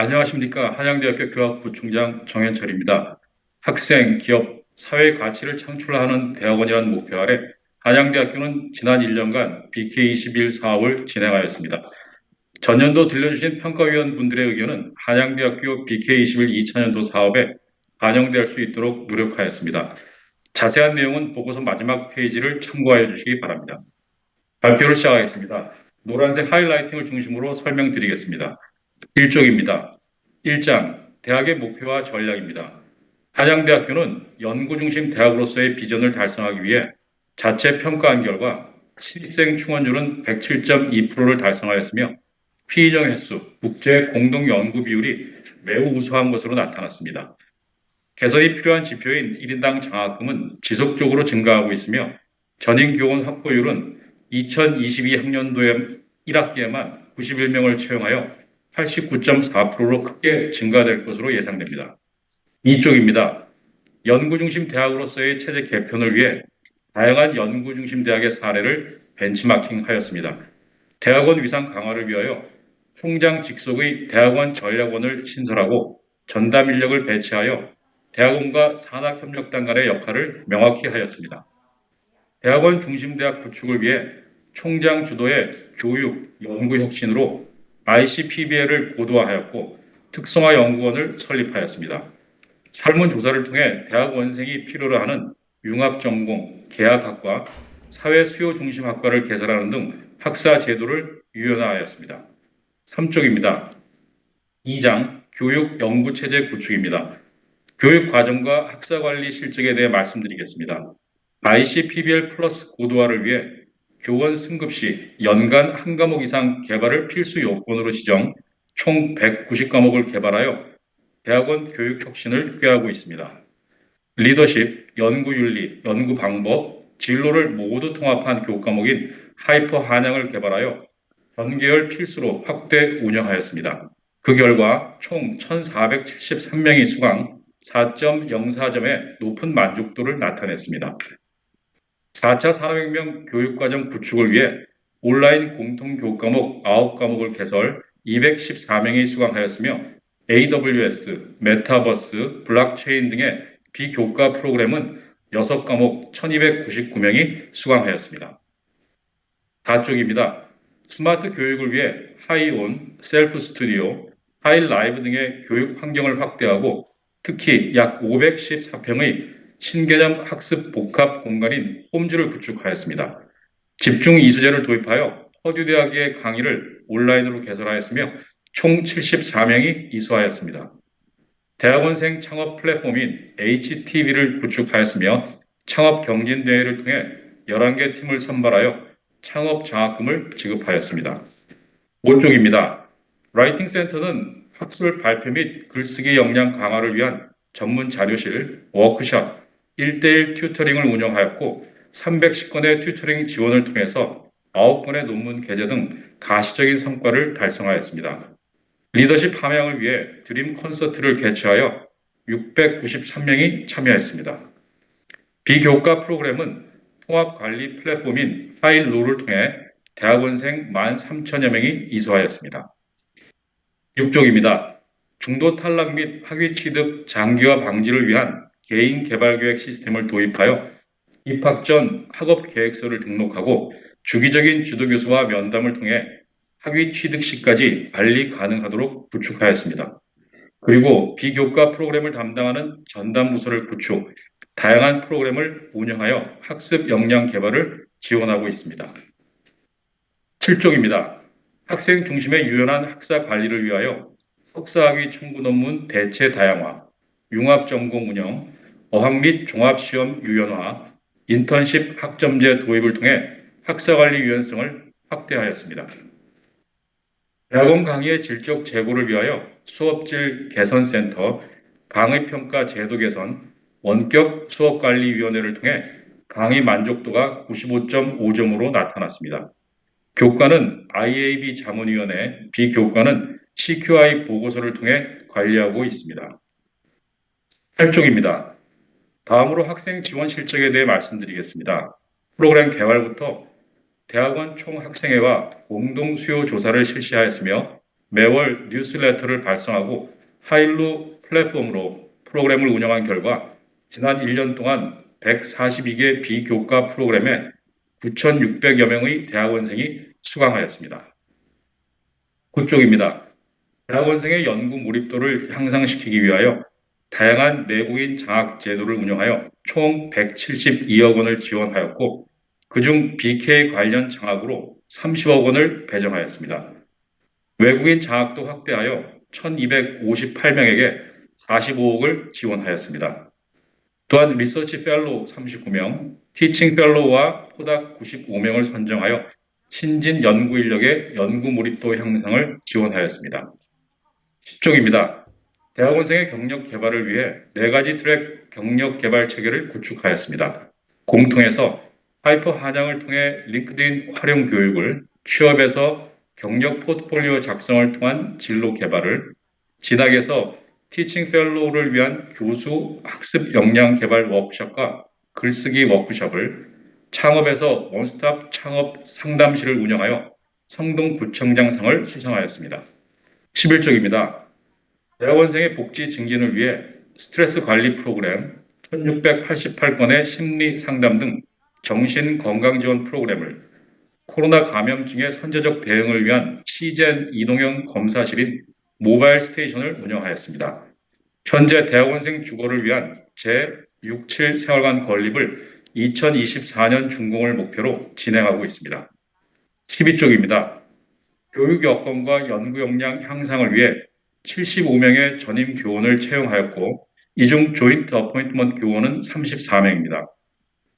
안녕하십니까. 한양대학교 교학부총장 정현철입니다. 학생, 기업, 사회 가치를 창출하는 대학원이라는 목표 아래 한양대학교는 지난 1년간 BK21 사업을 진행하였습니다. 전년도 들려주신 평가위원분들의 의견은 한양대학교 BK21 2차년도 사업에 반영될 수 있도록 노력하였습니다. 자세한 내용은 보고서 마지막 페이지를 참고하여 주시기 바랍니다. 발표를 시작하겠습니다. 노란색 하이라이팅을 중심으로 설명드리겠습니다. 1쪽입니다. 1장 대학의 목표와 전략입니다. 한양대학교는 연구중심 대학으로서의 비전을 달성하기 위해 자체 평가한 결과 신입생 충원율은 107.2%를 달성하였으며 피인형 횟수, 국제 공동 연구 비율이 매우 우수한 것으로 나타났습니다. 개선이 필요한 지표인 1인당 장학금은 지속적으로 증가하고 있으며 전임 교원 확보율은 2022학년도에 1학기에만 91명을 채용하여 89.4%로 크게 증가될 것으로 예상됩니다. 이쪽입니다. 연구중심 대학으로서의 체제 개편을 위해 다양한 연구중심 대학의 사례를 벤치마킹하였습니다. 대학원 위상 강화를 위하여 총장 직속의 대학원 전략원을 신설하고 전담 인력을 배치하여 대학원과 산학협력단 간의 역할을 명확히 하였습니다. 대학원 중심대학 구축을 위해 총장 주도의 교육, 연구 혁신으로 ICPBL을 고도화하였고 특성화 연구원을 설립하였습니다. 설문조사를 통해 대학원생이 필요로 하는 융합전공, 계약학과, 사회수요중심학과를 개설하는 등 학사 제도를 유연화하였습니다. 3쪽입니다. 2장 교육 연구체제 구축입니다. 교육과정과 학사관리 실적에 대해 말씀드리겠습니다. ICPBL 플러스 고도화를 위해 교원 승급 시 연간 한 과목 이상 개발을 필수 요건으로 지정 총 190과목을 개발하여 대학원 교육 혁신을 꾀하고 있습니다. 리더십, 연구윤리, 연구방법, 진로를 모두 통합한 교과목인 하이퍼 한양을 개발하여 전계열 필수로 확대 운영하였습니다. 그 결과 총 1,473명이 수강, 4.04점의 높은 만족도를 나타냈습니다. 4차 산업혁명 교육과정 구축을 위해 온라인 공통교과목 9과목을 개설 214명이 수강하였으며 AWS, 메타버스, 블록체인 등의 비교과 프로그램은 6과목 1299명이 수강하였습니다. 4쪽입니다. 스마트 교육을 위해 하이온, 셀프 스튜디오, 하이라이브 등의 교육 환경을 확대하고 특히 약 514평의 신개념 학습 복합 공간인 홈즈를 구축하였습니다. 집중 이수제를 도입하여 퍼듀대학의 강의를 온라인으로 개설하였으며 총 74명이 이수하였습니다. 대학원생 창업 플랫폼인 HTV를 구축하였으며 창업 경진대회를 통해 11개 팀을 선발하여 창업 장학금을 지급하였습니다. 5쪽입니다. 라이팅 센터는 학술 발표 및 글쓰기 역량 강화를 위한 전문 자료실, 워크숍, 1대1 튜터링을 운영하였고 310건의 튜터링 지원을 통해서 9건의 논문 게재 등 가시적인 성과를 달성하였습니다. 리더십 함양을 위해 드림 콘서트를 개최하여 693명이 참여했습니다. 비교과 프로그램은 통합관리 플랫폼인 파일로를 통해 대학원생 13,000여 명이 이수하였습니다. 6쪽입니다. 중도 탈락 및 학위 취득 장기화 방지를 위한 개인 개발 계획 시스템을 도입하여 입학 전 학업 계획서를 등록하고 주기적인 지도교수와 면담을 통해 학위 취득 시까지 관리 가능하도록 구축하였습니다. 그리고 비교과 프로그램을 담당하는 전담 부서를 구축, 다양한 프로그램을 운영하여 학습 역량 개발을 지원하고 있습니다. 7쪽입니다. 학생 중심의 유연한 학사 관리를 위하여 석사학위 청구 논문 대체 다양화, 융합 전공 운영, 어학 및 종합시험 유연화, 인턴십 학점제 도입을 통해 학사관리 유연성을 확대하였습니다. 대학원 강의의 질적 제고를 위하여 수업질 개선센터, 강의평가 제도 개선, 원격 수업관리위원회를 통해 강의 만족도가 95.5점으로 나타났습니다. 교과는 IAB 자문위원회, 비교과는 CQI 보고서를 통해 관리하고 있습니다. 8쪽입니다. 다음으로 학생 지원 실적에 대해 말씀드리겠습니다. 프로그램 개발부터 대학원 총 학생회와 공동 수요 조사를 실시하였으며 매월 뉴스레터를 발송하고 하일루 플랫폼으로 프로그램을 운영한 결과 지난 1년 동안 142개 비교과 프로그램에 9,600여 명의 대학원생이 수강하였습니다. 9쪽입니다. 대학원생의 연구 몰입도를 향상시키기 위하여 다양한 내국인 장학 제도를 운영하여 총 172억 원을 지원하였고 그중 BK 관련 장학으로 30억 원을 배정하였습니다. 외국인 장학도 확대하여 1,258명에게 45억을 지원하였습니다. 또한 리서치 펠로우 39명, 티칭 펠로우와 포닥 95명을 선정하여 신진 연구 인력의 연구 몰입도 향상을 지원하였습니다. 10쪽입니다. 대학원생의 경력 개발을 위해 4가지 트랙 경력 개발 체계를 구축하였습니다. 공통해서 하이퍼 한양을 통해 링크드인 활용 교육을, 취업에서 경력 포트폴리오 작성을 통한 진로 개발을, 진학에서 티칭 펠로우를 위한 교수 학습 역량 개발 워크숍과 글쓰기 워크숍을, 창업에서 원스톱 창업 상담실을 운영하여 성동구청장상을 수상하였습니다. 11쪽입니다. 대학원생의 복지 증진을 위해 스트레스 관리 프로그램, 1688건의 심리 상담 등 정신 건강 지원 프로그램을, 코로나 감염증의 선제적 대응을 위한 시젠 이동형 검사실인 모바일 스테이션을 운영하였습니다. 현재 대학원생 주거를 위한 제67 생활관 건립을 2024년 준공을 목표로 진행하고 있습니다. 12쪽입니다. 교육 여건과 연구 역량 향상을 위해 75명의 전임 교원을 채용하였고 이 중 조인트 어포인트먼트 교원은 34명입니다.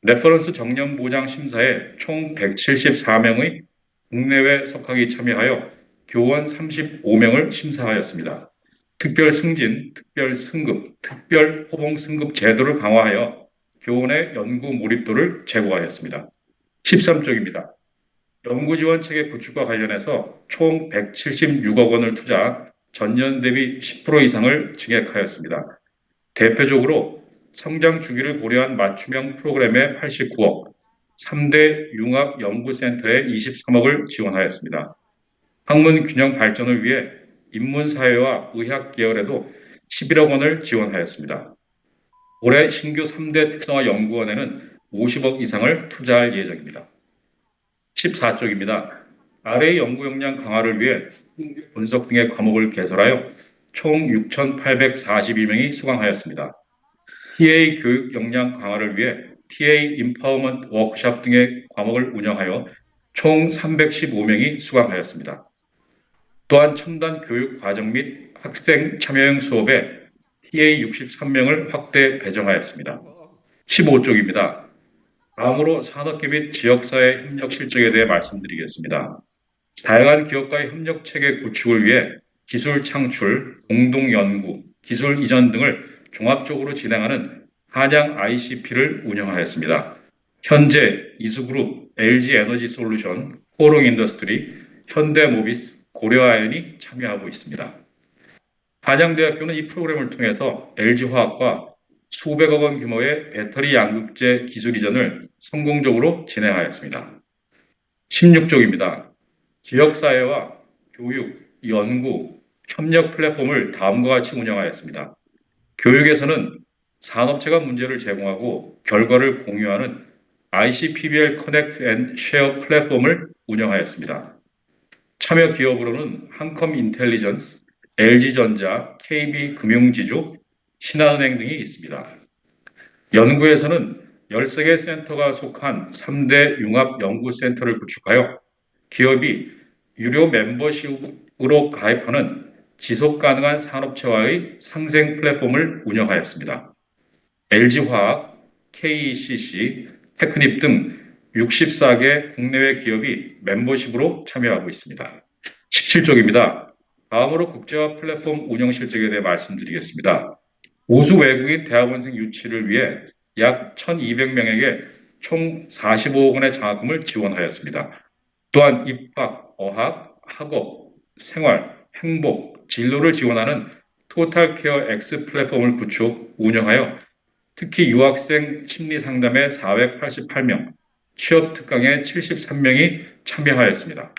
레퍼런스 정년 보장 심사에 총 174명의 국내외 석학이 참여하여 교원 35명을 심사하였습니다. 특별 승진, 특별 승급, 특별 호봉 승급 제도를 강화하여 교원의 연구 몰입도를 제고하였습니다. 13쪽입니다. 연구지원 체계 구축과 관련해서 총 176억 원을 투자, 전년 대비 10% 이상을 증액하였습니다. 대표적으로 성장 주기를 고려한 맞춤형 프로그램에 89억, 3대 융합연구센터에 23억을 지원하였습니다. 학문 균형 발전을 위해 인문사회와 의학 계열에도 11억 원을 지원하였습니다. 올해 신규 3대 특성화 연구원에는 50억 이상을 투자할 예정입니다. 14쪽입니다. RA 연구 역량 강화를 위해 분석 등의 과목을 개설하여 총 6,842명이 수강하였습니다. TA 교육 역량 강화를 위해 TA 임파워먼트 워크숍 등의 과목을 운영하여 총 315명이 수강하였습니다. 또한 첨단 교육 과정 및 학생 참여형 수업에 TA 63명을 확대 배정하였습니다. 15쪽입니다. 다음으로 산업계 및 지역사회 협력 실적에 대해 말씀드리겠습니다. 다양한 기업과의 협력 체계 구축을 위해 기술 창출, 공동 연구, 기술 이전 등을 종합적으로 진행하는 한양 ICP를 운영하였습니다. 현재 이수그룹, LG에너지솔루션, 코롱인더스트리, 현대모비스, 고려아연이 참여하고 있습니다. 한양대학교는 이 프로그램을 통해서 LG화학과 수백억 원 규모의 배터리 양극재 기술 이전을 성공적으로 진행하였습니다. 16쪽입니다. 지역사회와 교육, 연구, 협력 플랫폼을 다음과 같이 운영하였습니다. 교육에서는 산업체가 문제를 제공하고 결과를 공유하는 ICPBL 커넥트 앤 쉐어 플랫폼을 운영하였습니다. 참여 기업으로는 한컴 인텔리전스, LG전자, KB금융지주, 신한은행 등이 있습니다. 연구에서는 13개 센터가 속한 3대 융합연구센터를 구축하여 기업이 유료 멤버십으로 가입하는 지속가능한 산업체와의 상생 플랫폼을 운영하였습니다. LG화학, KECC, 테크닙 등 64개 국내외 기업이 멤버십으로 참여하고 있습니다. 17쪽입니다. 다음으로 국제화 플랫폼 운영 실적에 대해 말씀드리겠습니다. 우수 외국인 대학원생 유치를 위해 약 1,200명에게 총 45억 원의 장학금을 지원하였습니다. 또한 입학, 어학, 학업, 생활, 행복, 진로를 지원하는 토탈케어 X 플랫폼을 구축, 운영하여 특히 유학생 심리 상담에 488명, 취업 특강에 73명이 참여하였습니다.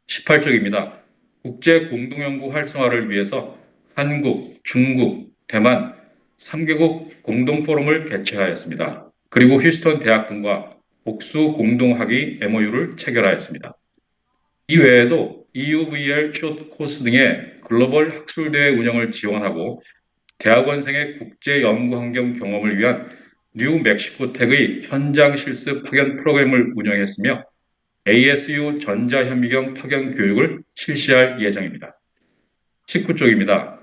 18쪽입니다. 국제 공동연구 활성화를 위해서 한국, 중국, 대만 3개국 공동포럼을 개최하였습니다. 그리고 휴스턴 대학 등과 복수 공동학위 MOU를 체결하였습니다. 이 외에도 EUVL 숏 코스 등의 글로벌 학술대회 운영을 지원하고 대학원생의 국제 연구 환경 경험을 위한 뉴멕시코텍의 현장 실습 파견 프로그램을 운영했으며 ASU 전자현미경 파견 교육을 실시할 예정입니다. 19쪽입니다.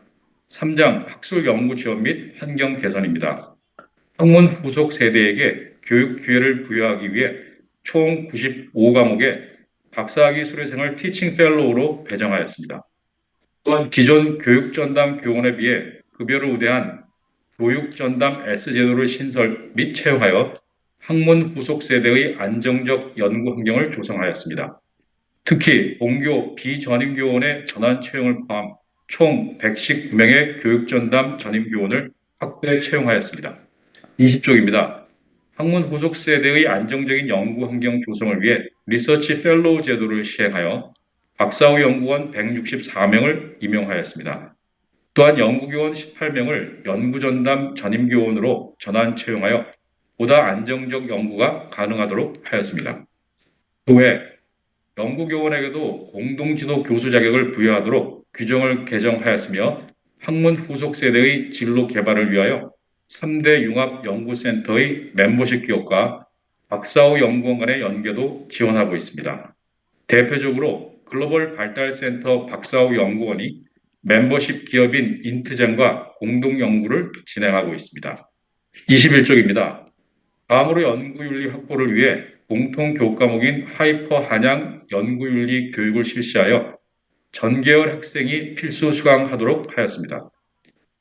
3장 학술 연구 지원 및 환경 개선입니다. 학문 후속 세대에게 교육 기회를 부여하기 위해 총 95과목의 박사학위 수료생을 티칭 펠로우로 배정하였습니다. 또한 기존 교육전담 교원에 비해 급여를 우대한 교육전담 S제도를 신설 및 채용하여 학문 후속 세대의 안정적 연구 환경을 조성하였습니다. 특히 본교 비전임교원의 전환 채용을 포함 총 119명의 교육전담 전임교원을 확대 채용하였습니다. 20쪽입니다. 학문 후속 세대의 안정적인 연구 환경 조성을 위해 리서치 펠로우 제도를 시행하여 박사후 연구원 164명을 임용하였습니다. 또한 연구교원 18명을 연구전담 전임교원으로 전환 채용하여 보다 안정적 연구가 가능하도록 하였습니다. 그 외 연구교원에게도 공동지도 교수 자격을 부여하도록 규정을 개정하였으며 학문 후속 세대의 진로 개발을 위하여 3대 융합연구센터의 멤버십 기업과 박사후 연구원 간의 연계도 지원하고 있습니다. 대표적으로 글로벌 발달센터 박사후 연구원이 멤버십 기업인 인트젠과 공동 연구를 진행하고 있습니다. 21쪽입니다. 다음으로 연구윤리 확보를 위해 공통 교과목인 하이퍼 한양 연구윤리 교육을 실시하여 전계열 학생이 필수 수강하도록 하였습니다.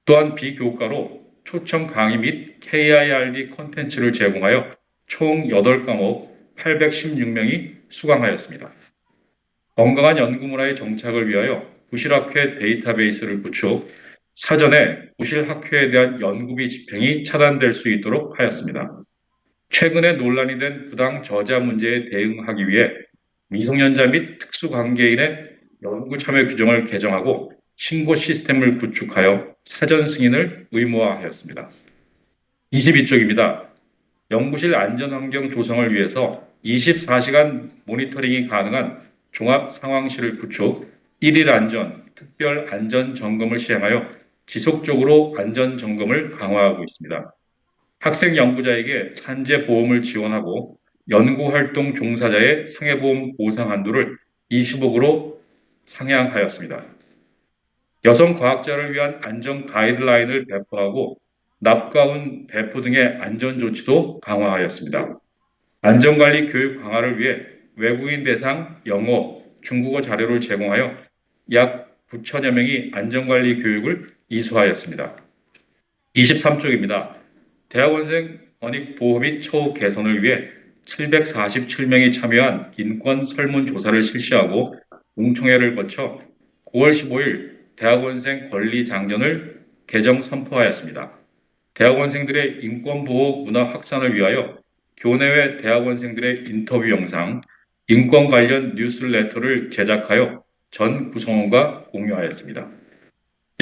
또한 비교과로 초청 강의 및 KIRD 콘텐츠를 제공하여 총 8과목 816명이 수강하였습니다. 건강한 연구문화의 정착을 위하여 부실학회 데이터베이스를 구축, 사전에 부실학회에 대한 연구비 집행이 차단될 수 있도록 하였습니다. 최근에 논란이 된 부당 저자 문제에 대응하기 위해 미성년자 및 특수관계인의 연구 참여 규정을 개정하고 신고 시스템을 구축하여 사전 승인을 의무화하였습니다. 22쪽입니다. 연구실 안전환경 조성을 위해서 24시간 모니터링이 가능한 종합상황실을 구축, 1일 안전, 특별 안전 점검을 시행하여 지속적으로 안전 점검을 강화하고 있습니다. 학생 연구자에게 산재 보험을 지원하고 연구활동 종사자의 상해보험 보상 한도를 20억으로 상향하였습니다. 여성 과학자를 위한 안전 가이드라인을 배포하고 납가운 배포 등의 안전 조치도 강화하였습니다. 안전관리 교육 강화를 위해 외국인 대상 영어, 중국어 자료를 제공하여 약 9천여 명이 안전관리 교육을 이수하였습니다. 23쪽입니다. 대학원생 권익 보호 및 처우 개선을 위해 747명이 참여한 인권 설문조사를 실시하고 공청회를 거쳐 9월 15일 대학원생 권리 장년을 개정 선포하였습니다. 대학원생들의 인권보호 문화 확산을 위하여 교내외 대학원생들의 인터뷰 영상, 인권 관련 뉴스레터를 제작하여 전 구성원과 공유하였습니다.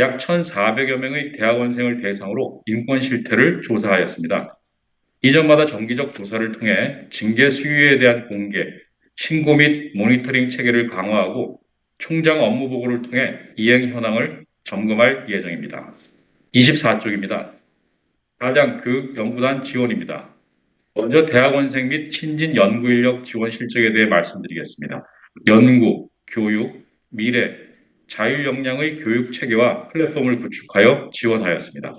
약 1,400여 명의 대학원생을 대상으로 인권 실태를 조사하였습니다. 이전마다 정기적 조사를 통해 징계 수위에 대한 공개, 신고 및 모니터링 체계를 강화하고 총장 업무 보고를 통해 이행 현황을 점검할 예정입니다. 24쪽입니다. 가장 교육연구단 지원입니다. 먼저 대학원생 및 신진 연구인력 지원 실적에 대해 말씀드리겠습니다. 연구, 교육, 미래, 자율 역량의 교육 체계와 플랫폼을 구축하여 지원하였습니다.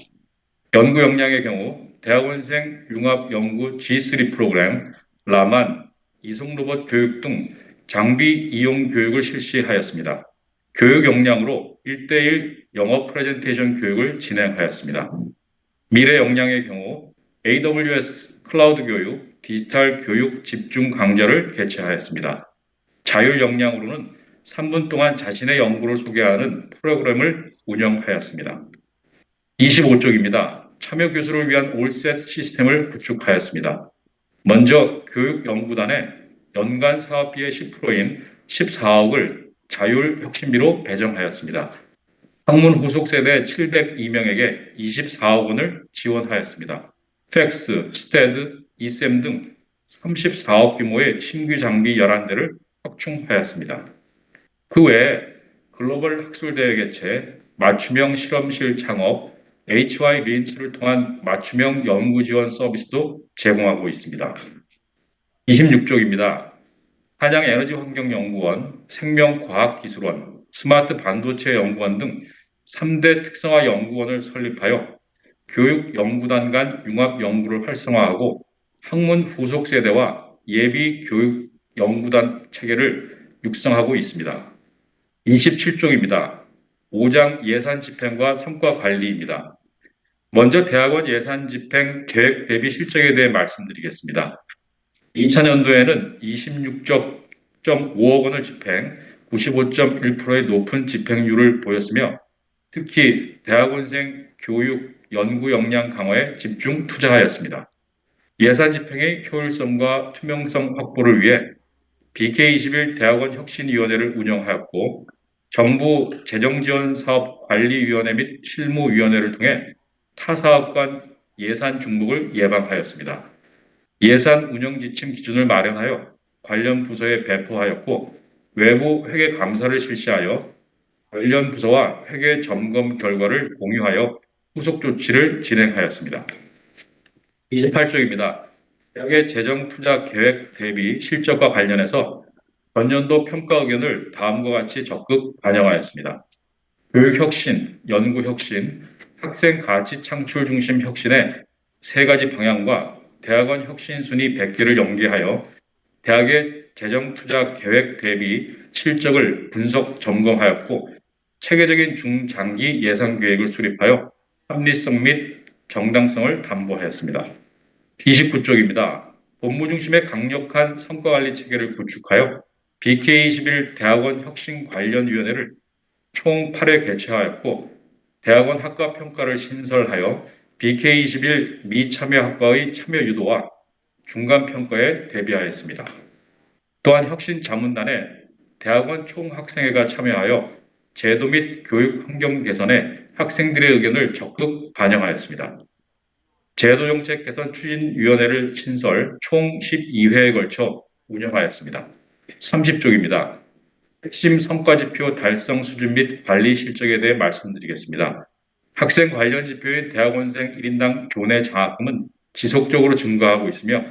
연구 역량의 경우 대학원생 융합 연구 G3 프로그램, 라만, 이송 로봇 교육 등 장비 이용 교육을 실시하였습니다. 교육 역량으로 1:1 영어 프레젠테이션 교육을 진행하였습니다. 미래 역량의 경우 AWS 클라우드 교육, 디지털 교육 집중 강좌를 개최하였습니다. 자율 역량으로는 3분 동안 자신의 연구를 소개하는 프로그램을 운영하였습니다. 25쪽입니다. 참여 교수를 위한 올셋 시스템을 구축하였습니다. 먼저 교육연구단에 연간 사업비의 10%인 14억을 자율혁신비로 배정하였습니다. 학문 후속 세대 702명에게 24억 원을 지원하였습니다. 팩스, 스테드, 이셈 등 34억 규모의 신규 장비 11대를 확충하였습니다. 그 외에 글로벌 학술대회 개최, 맞춤형 실험실 창업, HY 린스를 통한 맞춤형 연구 지원 서비스도 제공하고 있습니다. 26쪽입니다. 한양에너지환경연구원, 생명과학기술원, 스마트 반도체 연구원 등 3대 특성화 연구원을 설립하여 교육 연구단 간 융합 연구를 활성화하고 학문 후속 세대와 예비 교육 연구단 체계를 육성하고 있습니다. 27쪽입니다. 5장 예산 집행과 성과 관리입니다. 먼저 대학원 예산 집행 계획 대비 실적에 대해 말씀드리겠습니다. 2000년도에는 26.5억 원을 집행, 95.1%의 높은 집행률을 보였으며 특히 대학원생 교육, 연구 역량 강화에 집중 투자하였습니다. 예산 집행의 효율성과 투명성 확보를 위해 BK21 대학원 혁신위원회를 운영하였고 정부 재정지원사업관리위원회 및 실무위원회를 통해 타사업 간 예산 중복을 예방하였습니다. 예산 운영 지침 기준을 마련하여 관련 부서에 배포하였고 외부 회계 감사를 실시하여 관련 부서와 회계 점검 결과를 공유하여 후속 조치를 진행하였습니다. 28쪽입니다. 대학의 재정 투자 계획 대비 실적과 관련해서 전년도 평가 의견을 다음과 같이 적극 반영하였습니다. 교육 혁신, 연구 혁신, 학생 가치 창출 중심 혁신의 세 가지 방향과 대학원 혁신 순위 100개를 연계하여 대학의 재정 투자 계획 대비 실적을 분석 점검하였고 체계적인 중장기 예산 계획을 수립하여 합리성 및 정당성을 담보하였습니다. 29쪽입니다. 본부 중심의 강력한 성과관리 체계를 구축하여 BK21 대학원 혁신관련위원회를 총 8회 개최하였고 대학원 학과 평가를 신설하여 BK21 미참여학과의 참여 유도와 중간 평가에 대비하였습니다. 또한 혁신 자문단에 대학원 총학생회가 참여하여 제도 및 교육 환경 개선에 학생들의 의견을 적극 반영하였습니다. 제도정책 개선 추진위원회를 신설 총 12회에 걸쳐 운영하였습니다. 30쪽입니다. 핵심 성과지표 달성 수준 및 관리 실적에 대해 말씀드리겠습니다. 학생 관련 지표인 대학원생 1인당 교내 장학금은 지속적으로 증가하고 있으며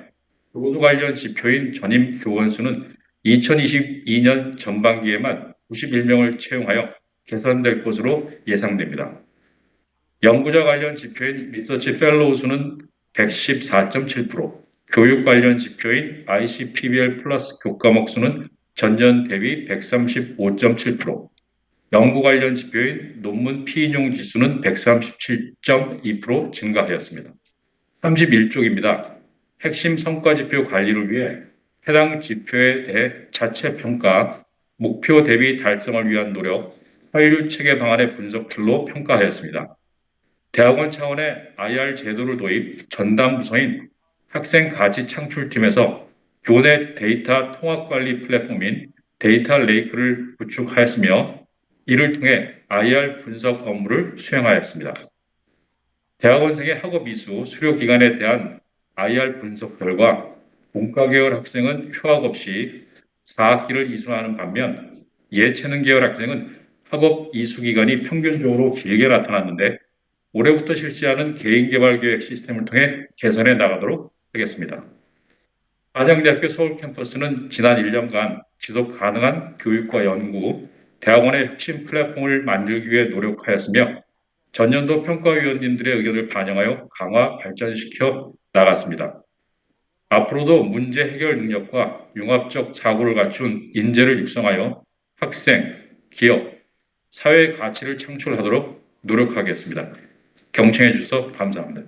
교수 관련 지표인 전임 교원 수는 2022년 전반기에만 91명을 채용하여 개선될 것으로 예상됩니다. 연구자 관련 지표인 리서치 펠로우 수는 114.7%, 교육 관련 지표인 ICPBL 플러스 교과목 수는 전년 대비 135.7%, 연구 관련 지표인 논문 피인용 지수는 137.2% 증가하였습니다. 31쪽입니다. 핵심 성과 지표 관리를 위해 해당 지표에 대해 자체 평가, 목표 대비 달성을 위한 노력, 환류 체계 방안의 분석틀로 평가하였습니다. 대학원 차원의 IR 제도를 도입, 전담 부서인 학생 가치 창출팀에서 교내 데이터 통합 관리 플랫폼인 데이터 레이크를 구축하였으며 이를 통해 IR 분석 업무를 수행하였습니다. 대학원생의 학업 이수, 수료 기간에 대한 IR 분석 결과 본과 계열 학생은 휴학 없이 4학기를 이수하는 반면 예체능 계열 학생은 학업 이수 기간이 평균적으로 길게 나타났는데 올해부터 실시하는 개인개발계획 시스템을 통해 개선해 나가도록 하겠습니다. 한양대학교 서울 캠퍼스는 지난 1년간 지속 가능한 교육과 연구, 대학원의 혁신 플랫폼을 만들기 위해 노력하였으며 전년도 평가위원님들의 의견을 반영하여 강화 발전시켜 나갔습니다. 앞으로도 문제 해결 능력과 융합적 사고를 갖춘 인재를 육성하여 학생, 기업, 사회의 가치를 창출하도록 노력하겠습니다. 경청해 주셔서 감사합니다.